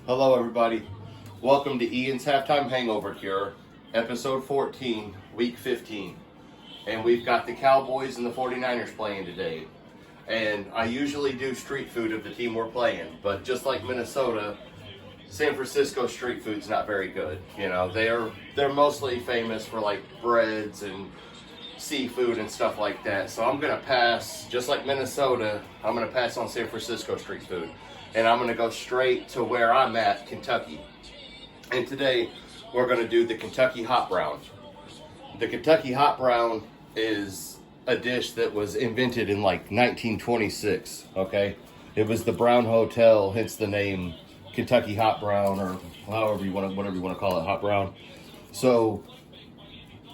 Hello, everybody. Welcome to Ian's Halftime Hangover Cure, episode 14, week 15. And we've got the Cowboys and the 49ers playing today. And I usually do street food of the team we're playing, but just like Minnesota, San Francisco street food's not very good. You know, they're mostly famous for like breads and seafood and stuff like that. So I'm gonna pass, just like Minnesota, I'm gonna pass on San Francisco street food. And I'm gonna go straight to where I'm at, Kentucky. And today we're gonna do the Kentucky Hot Brown. The Kentucky Hot Brown is a dish that was invented in like 1926, okay? It was the Brown Hotel, hence the name Kentucky Hot Brown, or whatever you want to call it, Hot Brown. So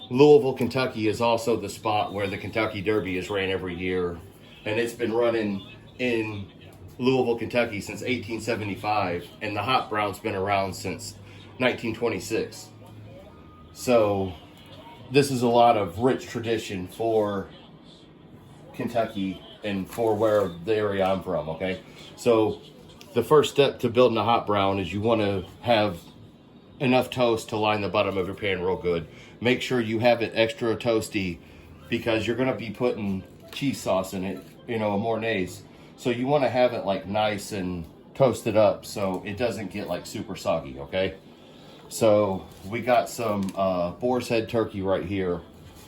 Louisville, Kentucky is also the spot where the Kentucky Derby is ran every year. And it's been running in Louisville, Kentucky since 1875, and the Hot Brown's been around since 1926. So this is a lot of rich tradition for Kentucky and for where the area I'm from, okay? So the first step to building a Hot Brown is you want to have enough toast to line the bottom of your pan real good. Make sure you have it extra toasty because you're going to be putting cheese sauce in it, you know, a Mornay's. So you want to have it like nice and toasted up so it doesn't get like super soggy, okay? So we got some boar's head turkey right here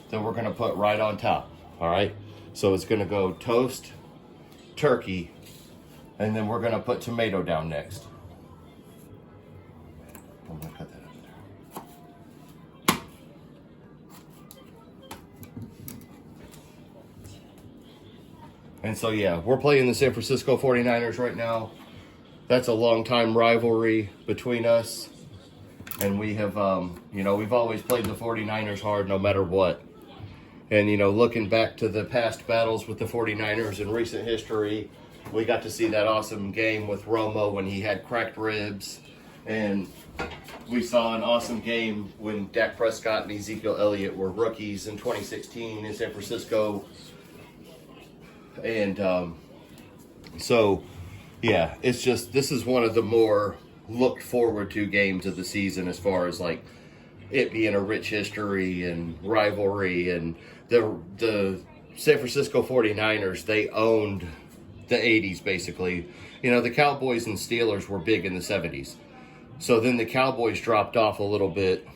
that we're going to put right on top, all right? So it's going to go toast, turkey, and then we're going to put tomato down next. I'm going to cut that up there. And so, yeah, we're playing the San Francisco 49ers right now. That's a long-time rivalry between us. And we have, you know, we've always played the 49ers hard no matter what. And, you know, looking back to the past battles with the 49ers in recent history, we got to see that awesome game with Romo when he had cracked ribs. And we saw an awesome game when Dak Prescott and Ezekiel Elliott were rookies in 2016 in San Francisco. And so, yeah, it's just, this is one of the more looked forward to games of the season as far as like it being a rich history and rivalry. And the San Francisco 49ers, they owned the 80s basically. You know, the Cowboys and Steelers were big in the 70s. So then the Cowboys dropped off a little bit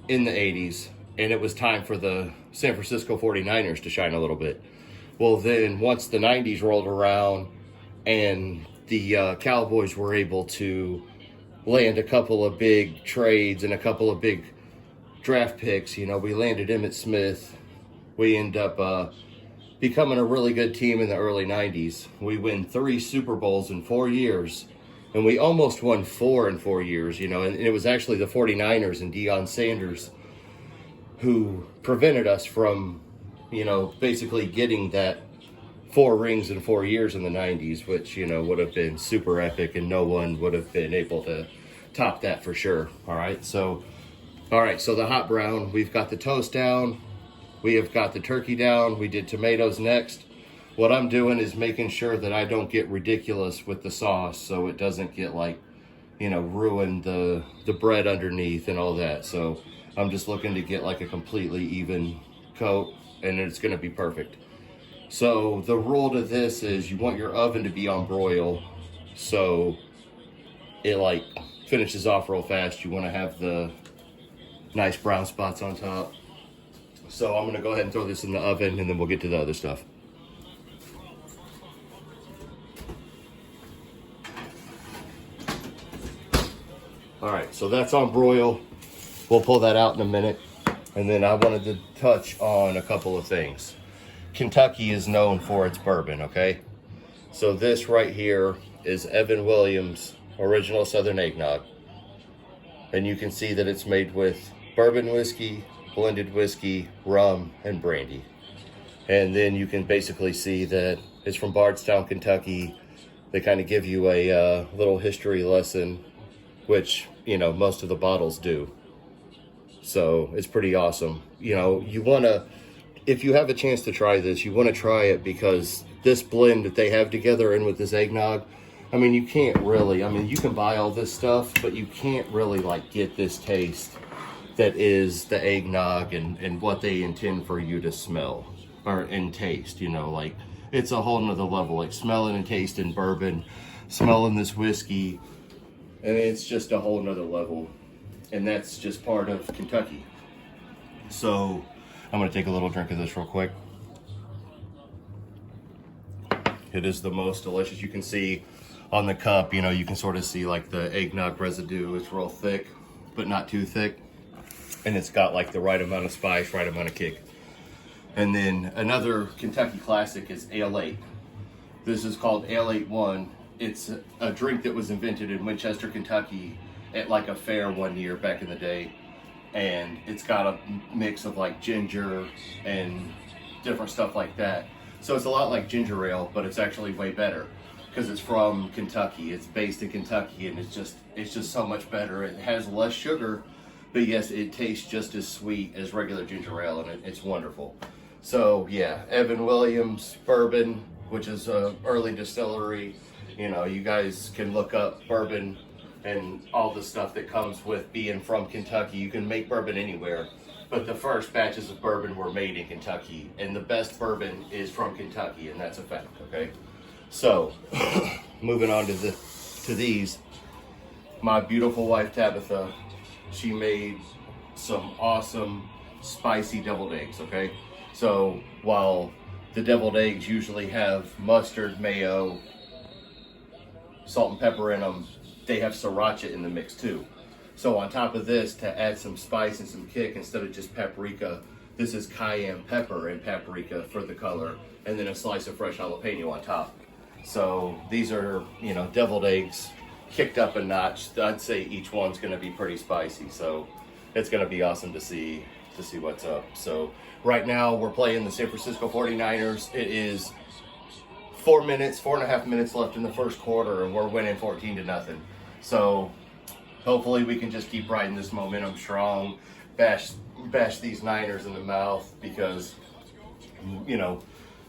in the 80s, and it was time for the San Francisco 49ers to shine a little bit. Well, then once the 90s rolled around and the Cowboys were able to land a couple of big trades and a couple of big draft picks, you know, we landed Emmitt Smith. We end up becoming a really good team in the early 90s. We win 3 Super Bowls in 4 years, and we almost won 4 in 4 years, you know, and it was actually the 49ers and Deion Sanders who prevented us from, you know, basically getting that 4 rings in 4 years in the 90s, which, you know, would have been super epic and no one would have been able to top that for sure. All right, so the Hot Brown, we've got the toast down, we have got the turkey down, we did tomatoes next. What I'm doing is making sure that I don't get ridiculous with the sauce so it doesn't get like, you know, ruin the bread underneath and all that. So I'm just looking to get like a completely even coat, and it's going to be perfect. So the rule to this is you want your oven to be on broil so it like finishes off real fast. You want to have the nice brown spots on top. So I'm going to go ahead and throw this in the oven, and then we'll get to the other stuff. All right, so that's on broil. We'll pull that out in a minute. And then I wanted to touch on a couple of things. Kentucky is known for its bourbon, okay? So this right here is Evan Williams' original Southern Eggnog. And you can see that it's made with bourbon whiskey, blended whiskey, rum, and brandy. And then you can basically see that it's from Bardstown, Kentucky. They kind of give you a little history lesson, which, you know, most of the bottles do. So it's pretty awesome. You know, you want to, if you have a chance to try this, you want to try it because this blend that they have together and with this eggnog I mean, you can't really, I mean, you can buy all this stuff, but you can't really like get this taste that is the eggnog and what they intend for you to smell or and taste, you know, like it's a whole nother level, like smelling and tasting bourbon, smelling this whiskey, and it's just a whole nother level. And that's just part of Kentucky. So I'm gonna take a little drink of this real quick. It is the most delicious. You can see on the cup, you know, you can sort of see like the eggnog residue. It's real thick, but not too thick. And it's got like the right amount of spice, right amount of kick. And then another Kentucky classic is Ale 8. This is called Ale 8-1. It's a drink that was invented in Winchester, Kentucky at like a fair one year back in the day. And it's got a mix of like ginger and different stuff like that. So it's a lot like ginger ale, but it's actually way better because it's from Kentucky. It's based in Kentucky, and it's just so much better. It has less sugar, but yes, it tastes just as sweet as regular ginger ale, and it's wonderful. So yeah, Evan Williams Bourbon, which is a early distillery. You know, you guys can look up bourbon and all the stuff that comes with being from Kentucky. You can make bourbon anywhere, but the first batches of bourbon were made in Kentucky, and the best bourbon is from Kentucky, and that's a fact, okay? So, moving on to these, my beautiful wife Tabitha, she made some awesome spicy deviled eggs, okay? So, while the deviled eggs usually have mustard, mayo, salt and pepper in them, they have sriracha in the mix too. So on top of this, to add some spice and some kick, instead of just paprika, this is cayenne pepper and paprika for the color, and then a slice of fresh jalapeno on top. So these are, you know, deviled eggs kicked up a notch. I'd say each one's gonna be pretty spicy, so it's gonna be awesome to see what's up. So right now we're playing the San Francisco 49ers. It is 4.5 minutes left in the first quarter, and we're winning 14-0. So hopefully we can just keep riding this momentum strong, bash these Niners in the mouth, because, you know,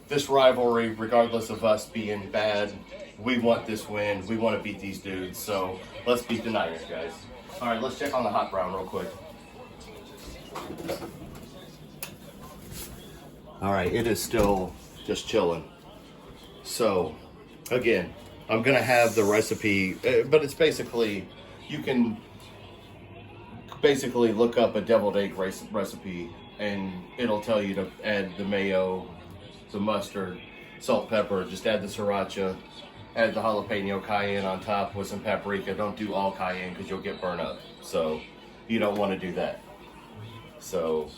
this rivalry, regardless of us being bad, we want this win. We want to beat these dudes. So let's beat the Niners, guys. All right, let's check on the hot brown real quick. All right, it is still just chilling. So again, I'm gonna have the recipe, but it's basically, you can basically look up a deviled egg recipe and it'll tell you to add the mayo, the mustard, salt, pepper, just add the sriracha, add the jalapeno cayenne on top with some paprika. Don't do all cayenne because you'll get burnt up. So you don't want to do that. So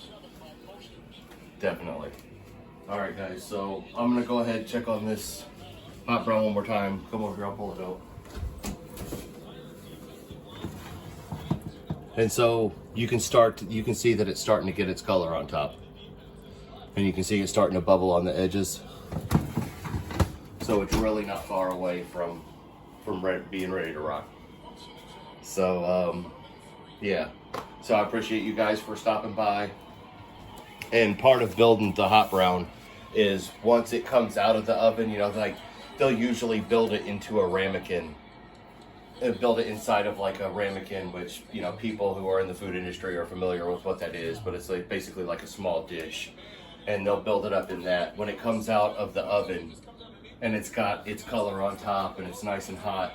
definitely. All right, guys, so I'm gonna go ahead and check on this hot brown one more time. Come over here, I'll pull it out. And so you can see that it's starting to get its color on top. And you can see it's starting to bubble on the edges. So it's really not far away from being ready to rock. So, yeah. So I appreciate you guys for stopping by. And part of building the hot brown is once it comes out of the oven, you know, like they'll usually build it into a ramekin. Build it inside of like a ramekin, which, you know, people who are in the food industry are familiar with what that is, but it's like basically like a small dish. And they'll build it up in that. When it comes out of the oven and it's got its color on top and it's nice and hot,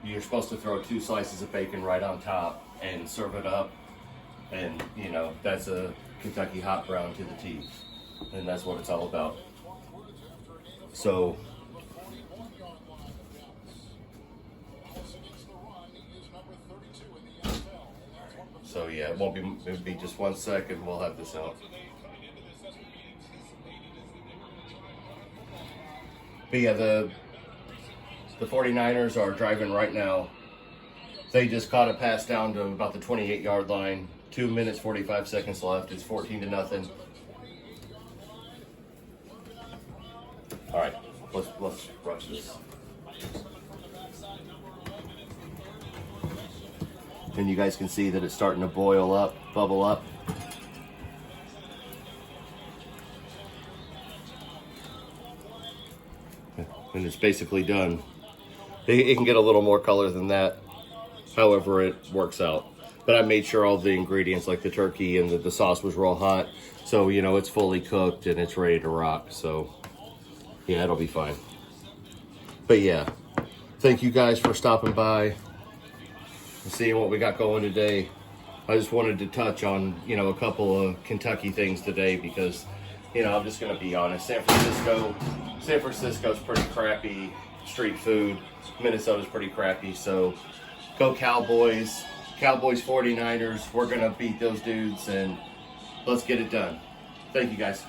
you're supposed to throw 2 slices of bacon right on top and serve it up. And, you know, that's a Kentucky hot brown to the teeth. And that's what it's all about. So yeah, it'll be just 1 second, we'll have this out. But yeah, the 49ers are driving right now. They just caught a pass down to about the 28-yard line. 2 minutes, 45 seconds left. It's 14-0. All right, let's rush this. And you guys can see that it's starting to boil up, bubble up. And it's basically done. It can get a little more color than that, however it works out. But I made sure all the ingredients, like the turkey and the sauce, was real hot. So, you know, it's fully cooked and it's ready to rock. So, yeah, it'll be fine. But, yeah, thank you guys for stopping by and seeing what we got going today. I just wanted to touch on, you know, a couple of Kentucky things today because, you know, I'm just going to be honest. San Francisco's pretty crappy street food. Minnesota's pretty crappy. So, go Cowboys. Cowboys 49ers. We're going to beat those dudes and let's get it done. Thank you guys.